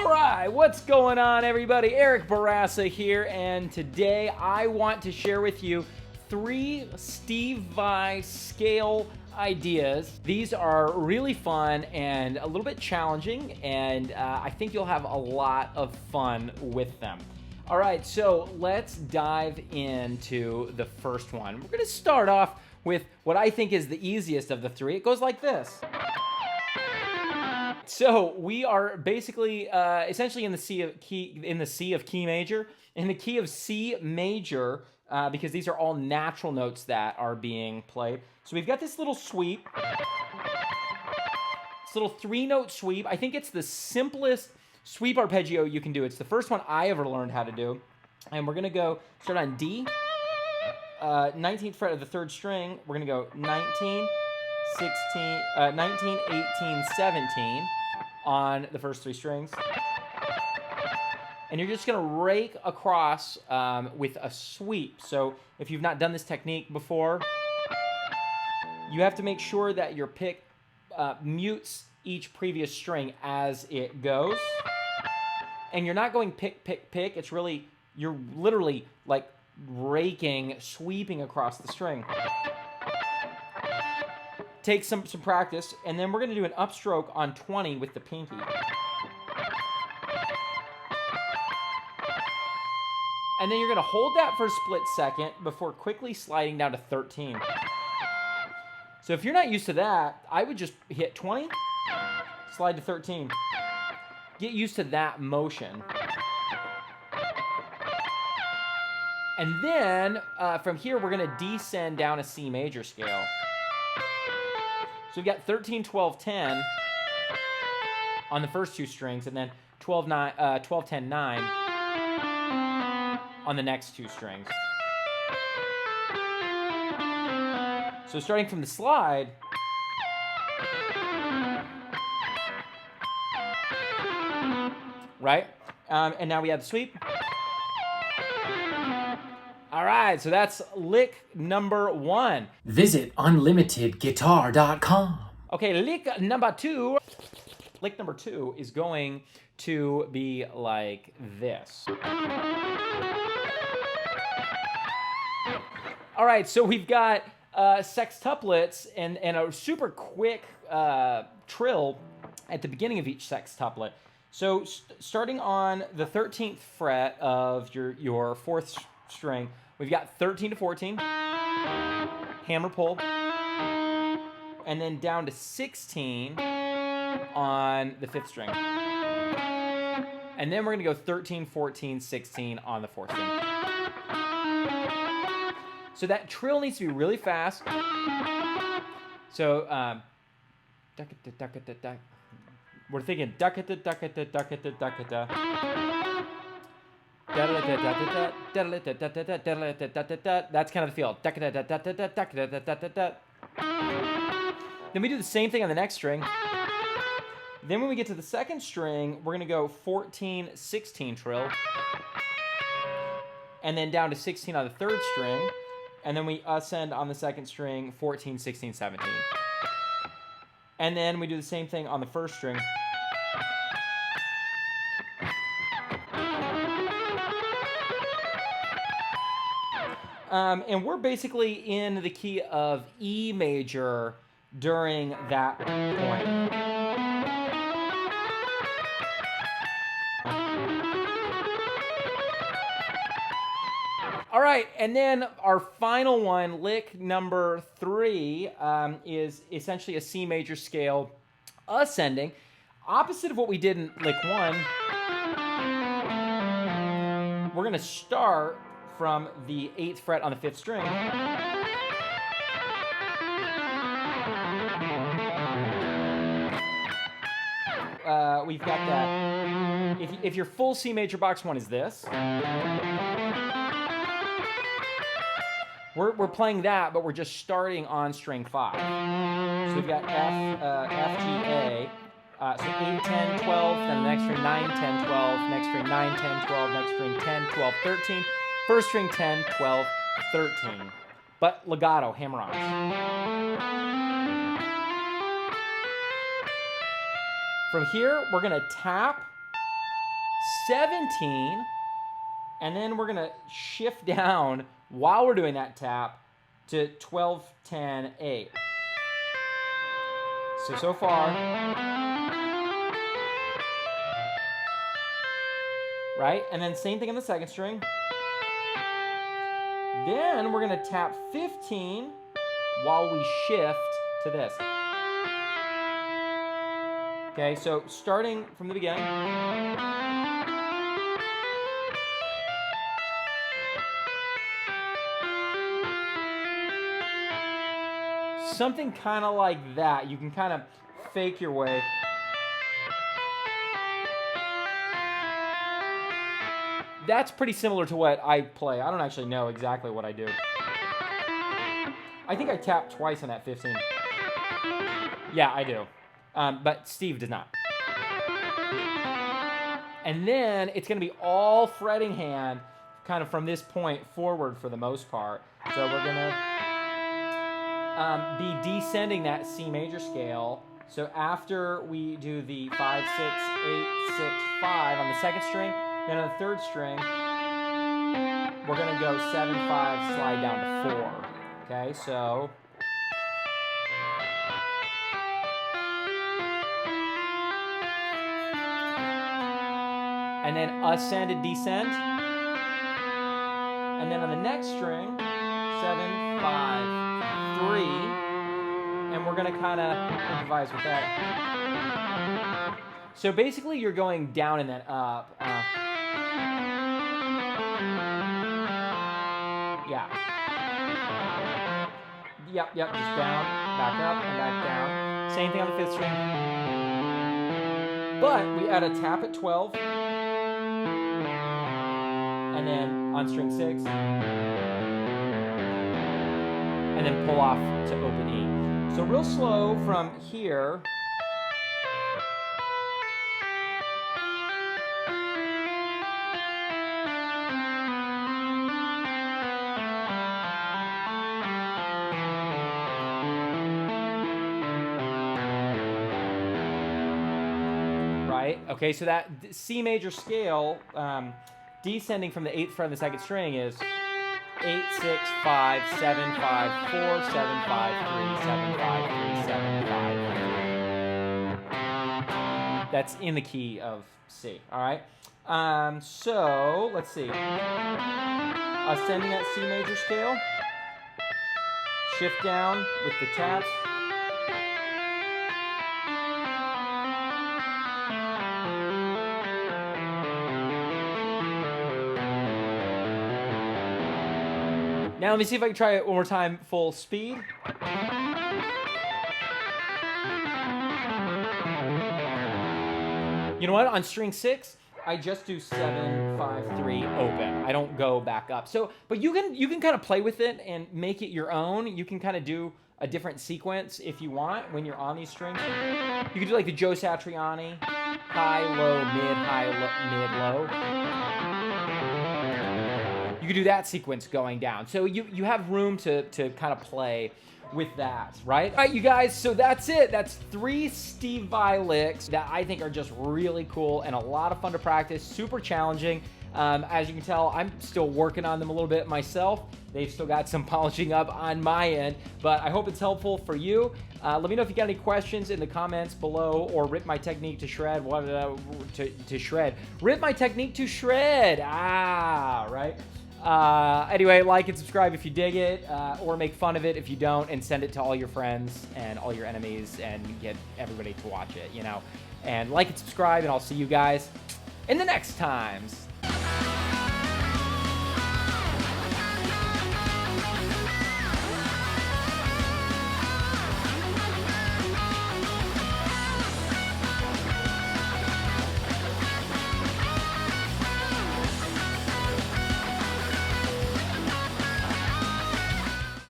right, what's going on, everybody? Eric Bourassa here, and today I want to share with you 3 Steve Vai scale ideas. These are really fun and a little bit challenging, and I think you'll have a lot of fun with them. All right, so let's dive into the first one. We're going to start off with what I think is the easiest of the 3. It goes like this. So we are basically essentially in the C of key major, in the key of C major, because these are all natural notes that are being played. So we've got this little sweep, this little 3-note sweep. I think it's the simplest sweep arpeggio you can do. It's the first one I ever learned how to do, and we're gonna go start on D, 19th fret of the 3rd string. We're gonna go 19, 18, 17 on the first 3 strings. And you're just gonna rake across with a sweep. So if you've not done this technique before, you have to make sure that your pick mutes each previous string as it goes. And you're not going pick, pick, pick. It's really, you're literally like raking, sweeping across the string. Take some practice, and then we're going to do an upstroke on 20 with the pinky. And then you're going to hold that for a split second before quickly sliding down to 13. So if you're not used to that, I would just hit 20, slide to 13. Get used to that motion. And then from here, we're going to descend down a C major scale. So we've got 13, 12, 10 on the first 2 strings, and then 12, 10, 9 on the next 2 strings. So starting from the slide, right? And now we have the sweep. All right, so that's lick number 1. Visit unlimitedguitar.com. Okay, lick number 2. Lick number 2 is going to be like this. All right, so we've got sextuplets and a super quick trill at the beginning of each sextuplet. So starting on the 13th fret of your 4th string, we've got 13 to 14, hammer pull, and then down to 16 on the 5th string. And then we're gonna go 13, 14, 16 on the 4th string. So that trill needs to be really fast. So, we're thinking duckata, duckata, duckata, duckata. That's kind of the feel. Then we do the same thing on the next string. Then when we get to the 2nd string, we're going to go 14, 16 trill. And then down to 16 on the 3rd string. And then we ascend on the 2nd string, 14, 16, 17. And then we do the same thing on the 1st string. And we're basically in the key of E major during that point. All right, and then our final one, lick number 3, is essentially a C major scale ascending, opposite of what we did in lick 1. We're going to start from the 8th fret on the 5th string. We've got that. If your full C major box 1 is this, we're playing that, but we're just starting on string 5. So we've got F, G, A. So 8, 10, 12, then the next string 9, 10, 12, next string 9, 10, 12, next string 10, 12, 13. First string 10, 12, 13. But legato, hammer-ons. From here, we're going to tap 17, and then we're gonna shift down while we're doing that tap to 12, 10, 8. So far, right? And then same thing on the second string. Then we're gonna tap 15 while we shift to this. Okay, so starting from the beginning. Something kind of like that. You can kind of fake your way. That's pretty similar to what I play. I don't actually know exactly what I do. I think I tapped twice on that 15. Yeah, I do. But Steve does not. And then it's going to be all fretting hand kind of from this point forward for the most part. So we're going to be descending that C major scale. So after we do the 5, 6, 8, 6, 5 on the second string, then on the third string, we're going to go 7, 5, slide down to 4. Okay, so... and then ascend, descend. And then on the next string, 7, 5, 3. And we're going to kind of improvise with that. So basically, you're going down and then up. Yeah. Yep, just down, back up, and back down. Same thing on the fifth string. But we add a tap at 12. And then on string 6. And then pull off to open E. So real slow from here. Right? Okay, so that C major scale, descending from the 8th fret of the second string is 8, 6, 5, 7, 5, 4, 7, 5, 3, 7, 5, 3, 7, 5, 3. That's in the key of C, all right? So, let's see. Ascending that C major scale. Shift down with the taps. Now let me see if I can try it one more time, full speed. You know what? On string 6, I just do 7, 5, 3, open. I don't go back up. So, but you can kind of play with it and make it your own. You can kind of do a different sequence if you want when you're on these strings. You can do like the Joe Satriani, high, low, mid, mid, low. You could do that sequence going down. So you have room to kind of play with that, right? All right, you guys, so that's it. That's 3 Steve Vai licks that I think are just really cool and a lot of fun to practice, super challenging. As you can tell, I'm still working on them a little bit myself. They've still got some polishing up on my end, but I hope it's helpful for you. Let me know if you got any questions in the comments below, or rip my technique to shred. To shred. Rip my technique to shred. Right? Anyway, like and subscribe if you dig it, or make fun of it if you don't, and send it to all your friends and all your enemies and get everybody to watch it, you know. And like and subscribe, and I'll see you guys in the next times.